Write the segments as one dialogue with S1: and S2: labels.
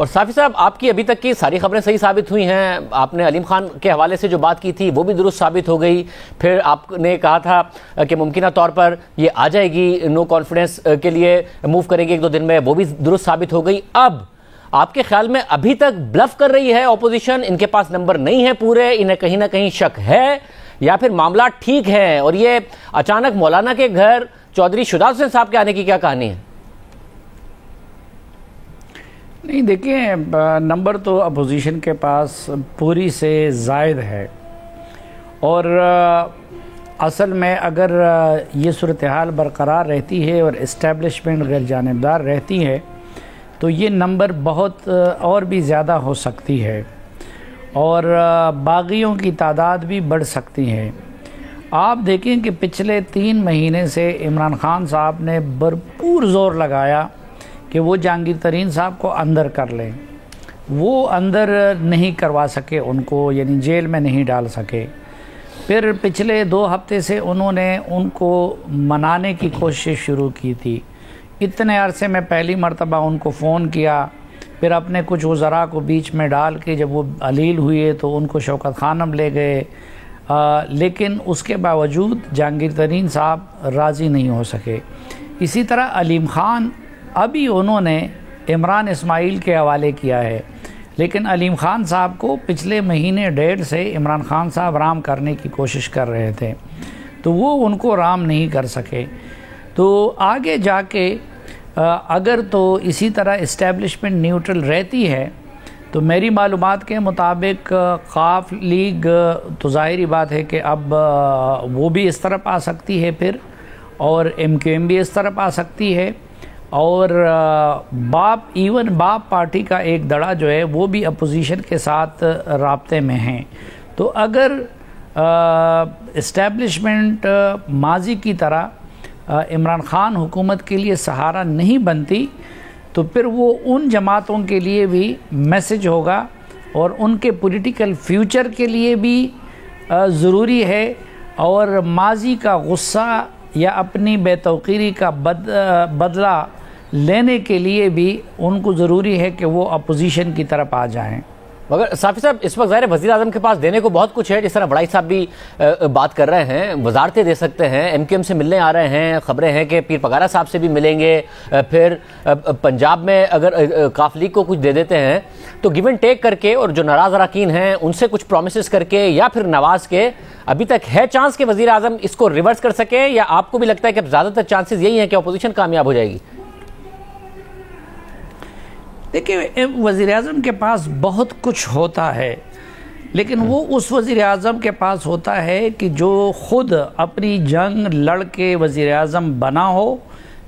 S1: اور صافی صاحب، آپ کی ابھی تک کی ساری خبریں صحیح ثابت ہوئی ہیں. آپ نے علیم خان کے حوالے سے جو بات کی تھی وہ بھی درست ثابت ہو گئی. پھر آپ نے کہا تھا کہ ممکنہ طور پر یہ آ جائے گی نو کانفیڈنس کے لیے، موو کریں گے 1-2 دن میں، وہ بھی درست ثابت ہو گئی. اب آپ کے خیال میں ابھی تک بلف کر رہی ہے اپوزیشن؟ ان کے پاس نمبر نہیں ہے پورے، انہیں کہیں نہ کہیں شک ہے، یا پھر معاملات ٹھیک ہیں؟ اور یہ اچانک مولانا کے گھر چودھری شجاعت حسین صاحب کے آنے کی کیا کہانی ہے؟
S2: نہیں دیکھیں، نمبر تو اپوزیشن کے پاس پوری سے زائد ہے، اور اصل میں اگر یہ صورتحال برقرار رہتی ہے اور اسٹیبلشمنٹ غیر جانبدار رہتی ہے تو یہ نمبر بہت اور بھی زیادہ ہو سکتی ہے، اور باغیوں کی تعداد بھی بڑھ سکتی ہے. آپ دیکھیں کہ پچھلے 3 مہینے سے عمران خان صاحب نے بھرپور زور لگایا کہ وہ جہانگیر ترین صاحب کو اندر کر لیں. وہ اندر نہیں کروا سکے ان کو، یعنی جیل میں نہیں ڈال سکے. پھر پچھلے 2 ہفتے سے انہوں نے ان کو منانے کی کوشش شروع کی تھی. اتنے عرصے میں پہلی مرتبہ ان کو فون کیا، پھر اپنے کچھ وزراء کو بیچ میں ڈال کے جب وہ علیل ہوئے تو ان کو شوکت خانم لے گئے، لیکن اس کے باوجود جہانگیر ترین صاحب راضی نہیں ہو سکے. اسی طرح علیم خان ابھی انہوں نے عمران اسماعیل کے حوالے کیا ہے، لیکن علیم خان صاحب کو پچھلے مہینے 1.5 سے عمران خان صاحب رام کرنے کی کوشش کر رہے تھے، تو وہ ان کو رام نہیں کر سکے. تو آگے جا کے اگر تو اسی طرح اسٹیبلشمنٹ نیوٹرل رہتی ہے تو میری معلومات کے مطابق قاف لیگ تو ظاہری بات ہے کہ اب وہ بھی اس طرف آ سکتی ہے پھر، اور MQM بھی اس طرف آ سکتی ہے، اور باپ پارٹی کا ایک دڑا جو ہے وہ بھی اپوزیشن کے ساتھ رابطے میں ہیں. تو اگر اسٹیبلشمنٹ ماضی کی طرح عمران خان حکومت کے لیے سہارا نہیں بنتی تو پھر وہ ان جماعتوں کے لیے بھی میسج ہوگا، اور ان کے پولیٹیکل فیوچر کے لیے بھی ضروری ہے، اور ماضی کا غصہ یا اپنی بے توقیری کا بدلہ لینے کے لیے بھی ان کو ضروری ہے کہ وہ اپوزیشن کی طرف آ جائیں.
S1: مگر صافی صاحب، اس وقت ظاہر وزیر اعظم کے پاس دینے کو بہت کچھ ہے، جس طرح بڑائی صاحب بھی بات کر رہے ہیں، وزارتیں دے سکتے ہیں، MQM سے ملنے آ رہے ہیں، خبریں ہیں کہ پیر پگارا صاحب سے بھی ملیں گے، پھر پنجاب میں اگر قاف لیگ کو کچھ دے دیتے ہیں تو گیو اینڈ ٹیک کر کے، اور جو ناراض اراکین ہیں ان سے کچھ پرومسز کر کے، یا پھر نواز کے، ابھی تک ہے چانس کہ وزیر اعظم اس کو ریورس کر سکے، یا آپ کو بھی لگتا ہے کہ اب زیادہ تر چانسز یہی ہیں کہ اپوزیشن کامیاب ہو جائے گی؟
S2: دیکھیں، وزیر اعظم کے پاس بہت کچھ ہوتا ہے، لیکن وہ اس وزیر اعظم کے پاس ہوتا ہے کہ جو خود اپنی جنگ لڑ کے وزیر اعظم بنا ہو،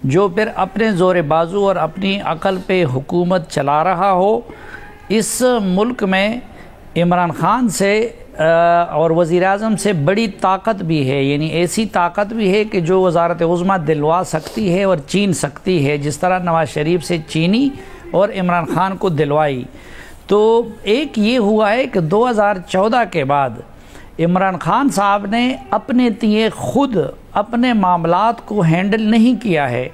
S2: جو پھر اپنے زور بازو اور اپنی عقل پہ حکومت چلا رہا ہو. اس ملک میں عمران خان سے اور وزیر اعظم سے بڑی طاقت بھی ہے، یعنی ایسی طاقت بھی ہے کہ جو وزارت عظمیٰ دلوا سکتی ہے اور چین سکتی ہے، جس طرح نواز شریف سے چینی اور عمران خان کو دلوائی. تو ایک یہ ہوا ہے کہ 2014 کے بعد عمران خان صاحب نے اپنے تئیں خود اپنے معاملات کو ہینڈل نہیں کیا ہے.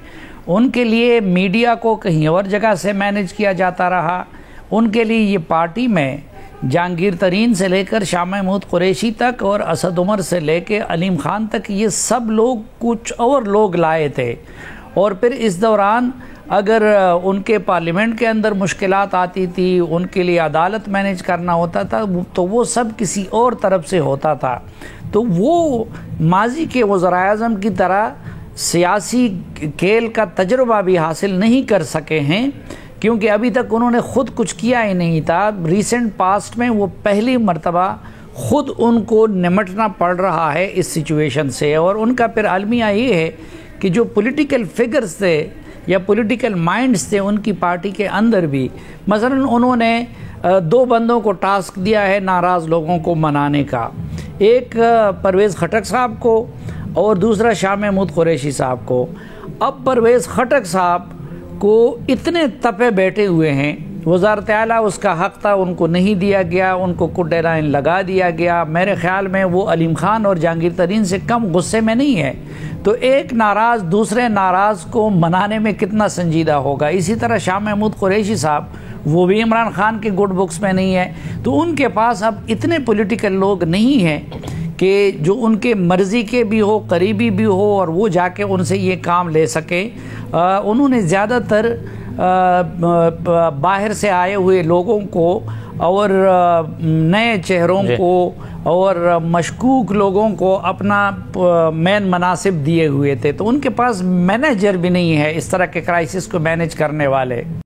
S2: ان کے لیے میڈیا کو کہیں اور جگہ سے مینیج کیا جاتا رہا. ان کے لیے یہ پارٹی میں جہانگیر ترین سے لے کر شاہ محمود قریشی تک اور اسد عمر سے لے کے علیم خان تک یہ سب لوگ کچھ اور لوگ لائے تھے، اور پھر اس دوران اگر ان کے پارلیمنٹ کے اندر مشکلات آتی تھی، ان کے لیے عدالت مینیج کرنا ہوتا تھا، تو وہ سب کسی اور طرف سے ہوتا تھا. تو وہ ماضی کے وزراء اعظم کی طرح سیاسی کھیل کا تجربہ بھی حاصل نہیں کر سکے ہیں، کیونکہ ابھی تک انہوں نے خود کچھ کیا ہی نہیں تھا. ریسنٹ پاسٹ میں وہ پہلی مرتبہ خود ان کو نمٹنا پڑ رہا ہے اس سچویشن سے. اور ان کا پھر المیہ یہ ہے کہ جو پولیٹیکل فگرز تھے یا پولیٹیکل مائنڈز تھے ان کی پارٹی کے اندر بھی، مثلا انہوں نے 2 بندوں کو ٹاسک دیا ہے ناراض لوگوں کو منانے کا، ایک پرویز خٹک صاحب کو اور دوسرا شاہ محمود قریشی صاحب کو. اب پرویز خٹک صاحب کو اتنے تپے بیٹھے ہوئے ہیں وزارت اعلیٰ اس کا حق تھا، ان کو نہیں دیا گیا، ان کو کوڈ لائن لگا دیا گیا۔ میرے خیال میں وہ علیم خان اور جہانگیر ترین سے کم غصے میں نہیں ہے، تو ایک ناراض دوسرے ناراض کو منانے میں کتنا سنجیدہ ہوگا۔ اسی طرح شاہ محمود قریشی صاحب، وہ بھی عمران خان کے گڈ بکس میں نہیں ہے، تو ان کے پاس اب اتنے پولیٹیکل لوگ نہیں ہیں کہ جو ان کے مرضی کے بھی ہو، قریبی بھی ہو، اور وہ جا کے ان سے یہ کام لے سکیں۔ انہوں نے زیادہ تر باہر سے آئے ہوئے لوگوں کو اور نئے چہروں کو اور مشکوک لوگوں کو اپنا مین مناصب دیے ہوئے تھے، تو ان کے پاس مینیجر بھی نہیں ہے اس طرح کے کرائسس کو مینیج کرنے والے۔